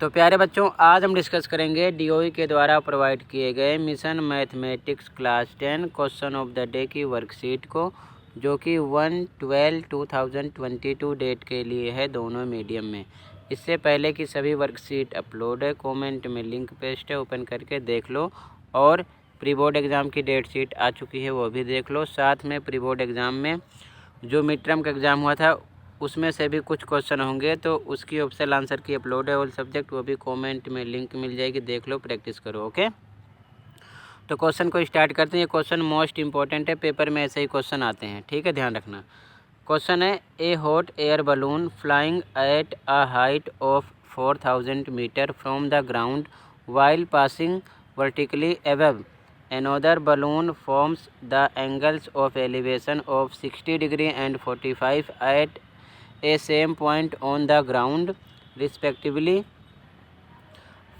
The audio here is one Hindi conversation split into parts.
तो प्यारे बच्चों, आज हम डिस्कस करेंगे डीओई के द्वारा प्रोवाइड किए गए mission mathematics class 10 question of the day की वर्कशीट को, जो कि 1/12/2022 डेट के लिए है, दोनों मीडियम में। इससे पहले की सभी वर्कशीट अपलोड है, कमेंट में लिंक पेस्ट है, ओपन करके देख लो। और प्री बोर्ड एग्ज़ाम की डेट शीट आ चुकी है, वो भी देख लो। साथ में प्री बोर्ड एग्ज़ाम में जो मिड टर्म का एग्ज़ाम हुआ था उसमें से भी कुछ क्वेश्चन होंगे, तो उसकी ऑप्शनल आंसर की अपलोड है ऑल सब्जेक्ट, वो भी कमेंट में लिंक मिल जाएगी, देख लो, प्रैक्टिस करो। ओके, तो क्वेश्चन को स्टार्ट करते हैं। ये क्वेश्चन मोस्ट इंपॉर्टेंट है, पेपर में ऐसे ही क्वेश्चन आते हैं, ठीक है, ध्यान रखना। क्वेश्चन है, a hot air balloon flying at a height of 4000 metre from the ground while passing vertically above another balloon forms the angles of elevation of 60 degree and 45 at a same point on the ground respectively.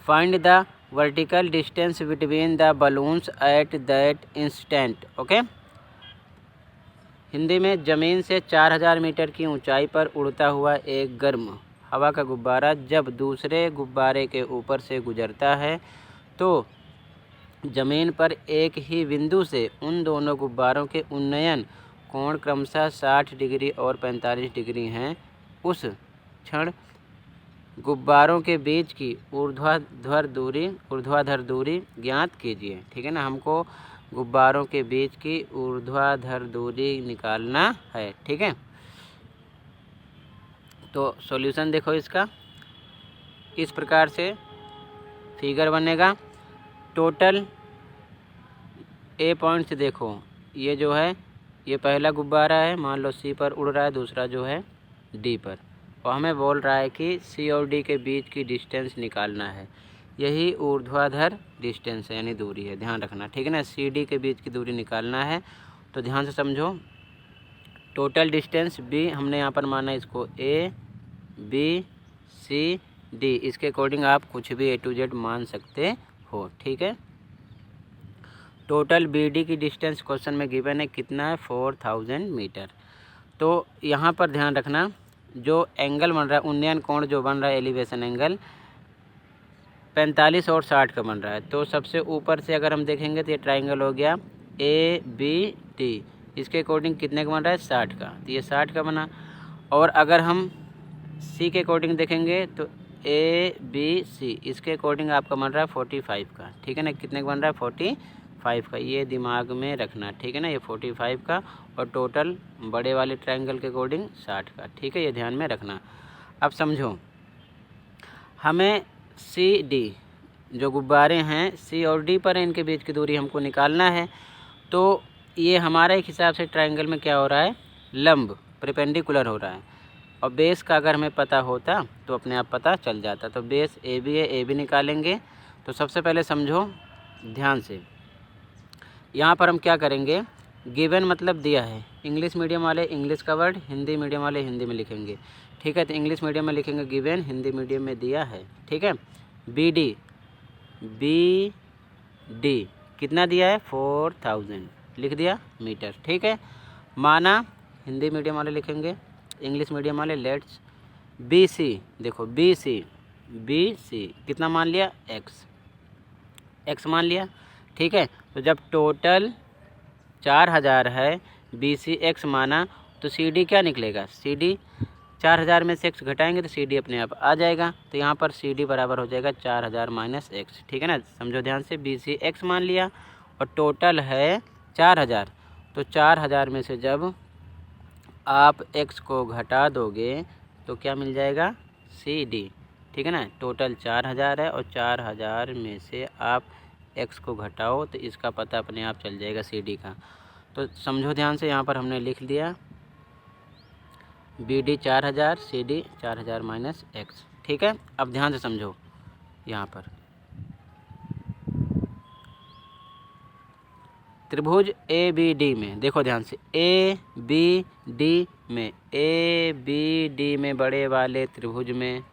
Find the vertical distance between the balloons at that instant. Okay? Hindi में, ज़मीन से 4000 मीटर की ऊंचाई पर उड़ता हुआ एक गर्म हवा का गुब्बारा जब दूसरे गुब्बारे के ऊपर से गुजरता है तो ज़मीन पर एक ही बिंदु से उन दोनों गुब्बारों के उन्नयन कोण क्रमशः 60 डिग्री और 45 डिग्री हैं। उस क्षण गुब्बारों के बीच की ऊर्ध्वाधर दूरी ज्ञात कीजिए। ठीक है ना, हमको गुब्बारों के बीच की ऊर्ध्वाधर दूरी निकालना है। ठीक है, तो सॉल्यूशन देखो इसका, इस प्रकार से फिगर बनेगा। टोटल ए पॉइंट से देखो, ये जो है ये पहला गुब्बारा है, मान लो सी पर उड़ रहा है, दूसरा जो है डी पर, और हमें बोल रहा है कि सी और डी के बीच की डिस्टेंस निकालना है। यही ऊर्ध्वाधर डिस्टेंस है, यानी दूरी है, ध्यान रखना। ठीक है ना, सी डी के बीच की दूरी निकालना है, तो ध्यान से समझो। टोटल डिस्टेंस बी हमने यहाँ पर माना इसको ए बी सी डी, इसके अकॉर्डिंग आप कुछ भी ए टू जेड मान सकते हो। ठीक है, टोटल बी डी की डिस्टेंस क्वेश्चन में गिवन है, कितना है, 4000 मीटर। तो यहाँ पर ध्यान रखना, जो एंगल बन रहा है, उन्नयन कोण जो बन रहा है, एलिवेशन एंगल 45 और 60 का बन रहा है। तो सबसे ऊपर से अगर हम देखेंगे तो ये ट्राइंगल हो गया ए बी डी, इसके अकॉर्डिंग कितने का बन रहा है, 60 का, तो ये 60 का बना। और अगर हम सी के अकॉर्डिंग देखेंगे तो ए बी सी, इसके अकॉर्डिंग आपका बन रहा है 45 का। ठीक है ना, कितने का बन रहा है, 45 का, ये दिमाग में रखना। ठीक है ना, ये 45 का, और टोटल बड़े वाले ट्रायंगल के अकॉर्डिंग 60 का। ठीक है, ये ध्यान में रखना। अब समझो, हमें सी डी जो गुब्बारे हैं सी और डी पर, इनके बीच की दूरी हमको निकालना है। तो ये हमारे एक हिसाब से ट्रायंगल में क्या हो रहा है, लंब परपेंडिकुलर हो रहा है। और बेस का अगर हमें पता होता तो अपने आप पता चल जाता। तो बेस ए बी है, ए बी निकालेंगे। तो सबसे पहले समझो ध्यान से, यहाँ पर हम क्या करेंगे, गिवन मतलब दिया है, इंग्लिश मीडियम वाले इंग्लिश का वर्ड, हिंदी मीडियम वाले हिंदी में लिखेंगे। ठीक है, तो इंग्लिश मीडियम में लिखेंगे गिवन, हिंदी मीडियम में दिया है। ठीक है, बी डी कितना दिया है, 4000 लिख दिया मीटर। ठीक है, माना, हिंदी मीडियम वाले लिखेंगे, इंग्लिश मीडियम वाले लेट्स बी सी, देखो बी सी कितना मान लिया, एक्स मान लिया। ठीक है, तो जब टोटल 4000 है, बी सी एक्स माना, तो सी डी क्या निकलेगा, सी डी 4000 में से एक्स घटाएंगे तो सी डी अपने आप आ जाएगा। तो यहाँ पर सी डी बराबर हो जाएगा 4000 माइनस एक्स। ठीक है ना, समझो ध्यान से, बी सी एक्स मान लिया और टोटल है 4000। तो 4000 में से जब आप एक्स को घटा दोगे तो क्या मिल जाएगा, सी डी। ठीक है ना, टोटल 4000 है और 4000 में से आप एक्स को घटाओ तो इसका पता अपने आप चल जाएगा सी डी का। तो समझो ध्यान से, यहाँ पर हमने लिख दिया B D 4000, C D 4000 minus x. ठीक है, अब ध्यान से समझो, यहाँ पर त्रिभुज ए बी डी में देखो ध्यान से, ए बी डी में बड़े वाले त्रिभुज में,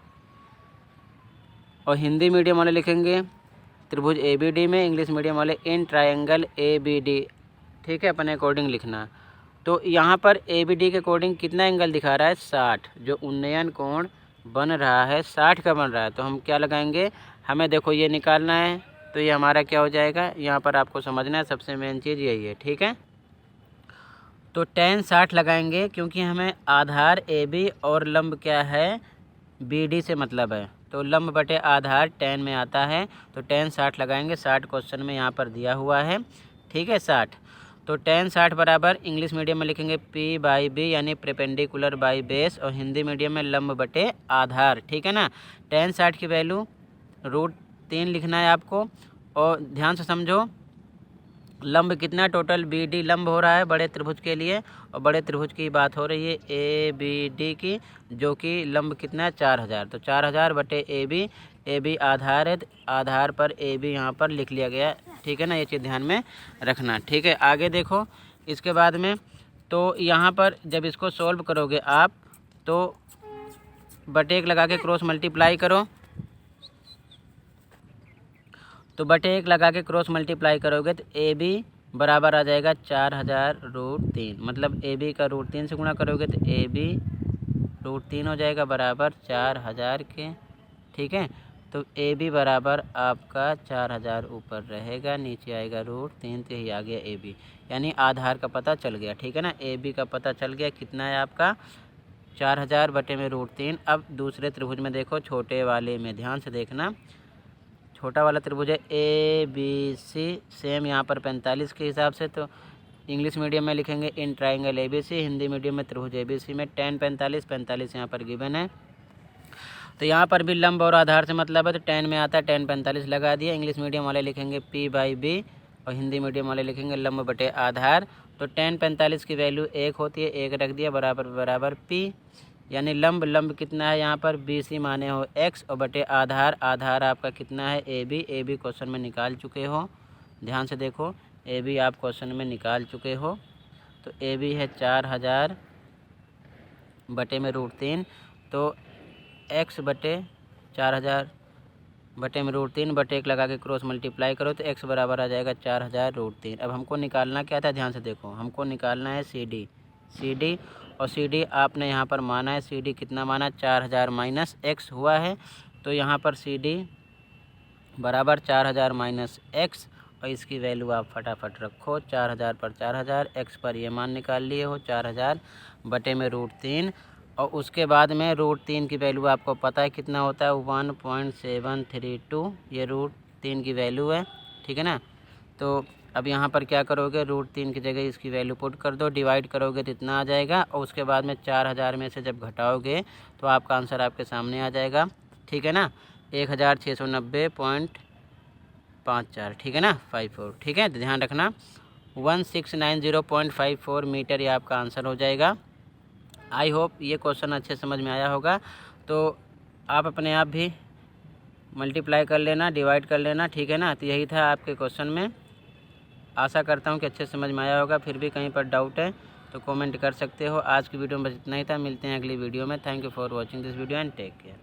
और हिंदी मीडियम वाले लिखेंगे त्रिभुज ए बी डी में, इंग्लिश मीडियम वाले in triangle A B D. ठीक है, अपने अकॉर्डिंग लिखना। तो यहाँ पर ए बी डी के अकॉर्डिंग कितना एंगल दिखा रहा है, 60, जो उन्नयन कोण बन रहा है 60 का बन रहा है, तो हम क्या लगाएंगे, हमें देखो ये निकालना है, तो ये हमारा क्या हो जाएगा, यहाँ पर आपको समझना है, सबसे मेन चीज़ यही है, ठीक है। तो tan 60 लगाएंगे क्योंकि हमें आधार AB और लंब क्या है, BD से मतलब है, तो लंब बटे आधार tan में आता है, तो tan 60 लगाएंगे। 60 क्वेश्चन में यहाँ पर दिया हुआ है, ठीक है 60। तो tan 60 बराबर इंग्लिश मीडियम में लिखेंगे P/B यानी परपेंडिकुलर बाई बेस, और हिंदी मीडियम में लंब बटे आधार, ठीक है ना। tan 60 की वैल्यू √3 लिखना है आपको, और ध्यान से समझो लंब कितना, टोटल BD लंब हो रहा है बड़े त्रिभुज के लिए, और बड़े त्रिभुज की बात हो रही है ABD की, जो कि लंब कितना है 4000, तो 4000 बटे AB आधार है, आधार पर AB यहाँ पर लिख लिया गया, ठीक है ना, ये चीज़ ध्यान में रखना, ठीक है। आगे देखो इसके बाद में, तो यहाँ पर जब इसको सॉल्व करोगे आप, तो बटे 1 लगा के क्रॉस मल्टीप्लाई करो, तो बटे 1 लगा के क्रॉस मल्टीप्लाई करोगे तो AB बराबर आ जाएगा 4000 √3, मतलब AB का √3 से गुणा करोगे तो AB √3 हो जाएगा बराबर 4000 के, ठीक है। तो AB बराबर आपका 4000 ऊपर रहेगा, नीचे आएगा √3, तो यही आ गया AB, यानी आधार का पता चल गया, ठीक है ना। AB का पता चल गया, कितना है आपका 4000 बटे में √3। अब दूसरे त्रिभुज में देखो, छोटे वाले में ध्यान से देखना, छोटा वाला त्रिभुज है ABC, सेम यहाँ पर 45 के हिसाब से, तो इंग्लिश मीडियम में लिखेंगे in triangle ABC, Hindi medium में त्रिभुज ABC में tan 45 यहाँ पर गिवन है। तो यहाँ पर भी लंब और आधार से मतलब है, तो tan में आता है tan 45 लगा दिया। इंग्लिश मीडियम वाले लिखेंगे P/B, और हिंदी मीडियम वाले लिखेंगे लंब बटे आधार। तो tan 45 की वैल्यू 1 होती है, 1 रख दिया, बराबर बराबर P, यानी लंब कितना है यहाँ पर BC माने हो x, और बटे आधार आपका कितना है AB क्वेश्चन में निकाल चुके हो, ध्यान से देखो AB आप क्वेश्चन में निकाल चुके हो। तो AB है 4000 बटे में √3, तो x बटे 4000 बटे में √3 बटे 1 लगा के क्रॉस मल्टीप्लाई करो, तो x बराबर आ जाएगा 4000 √3। अब हमको निकालना क्या था, ध्यान से देखो, हमको निकालना है CD, और CD आपने यहाँ पर माना है, CD कितना माना, 4000 माइनस x हुआ है, तो यहाँ पर CD बराबर 4000 माइनस x, और इसकी वैल्यू आप फटाफट रखो, 4000 पर 4000, x पर ये मान निकाल लिए हो 4000 बटे में √3, और उसके बाद में √3 की वैल्यू आपको पता है कितना होता है, 1.732, ये √3 की वैल्यू है, ठीक है ना। तो अब यहाँ पर क्या करोगे, √3 की जगह इसकी वैल्यू पुट कर दो, डिवाइड करोगे तो इतना आ जाएगा, और उसके बाद में 4000 में से जब घटाओगे तो आपका आंसर आपके सामने आ जाएगा, ठीक है ना, 1690.54, ठीक है ना, 54, ठीक है। ध्यान रखना 1690.54 मीटर ये आपका आंसर हो जाएगा। आई होप ये क्वेश्चन अच्छे समझ में आया होगा, तो आप अपने आप भी मल्टीप्लाई कर लेना, डिवाइड कर लेना, ठीक है ना। तो यही था आपके क्वेश्चन में, आशा करता हूँ कि अच्छे समझ में आया होगा। फिर भी कहीं पर डाउट है तो कमेंट कर सकते हो। आज की वीडियो में बस इतना ही था, मिलते हैं अगली वीडियो में। Thank you for watching this video and take care.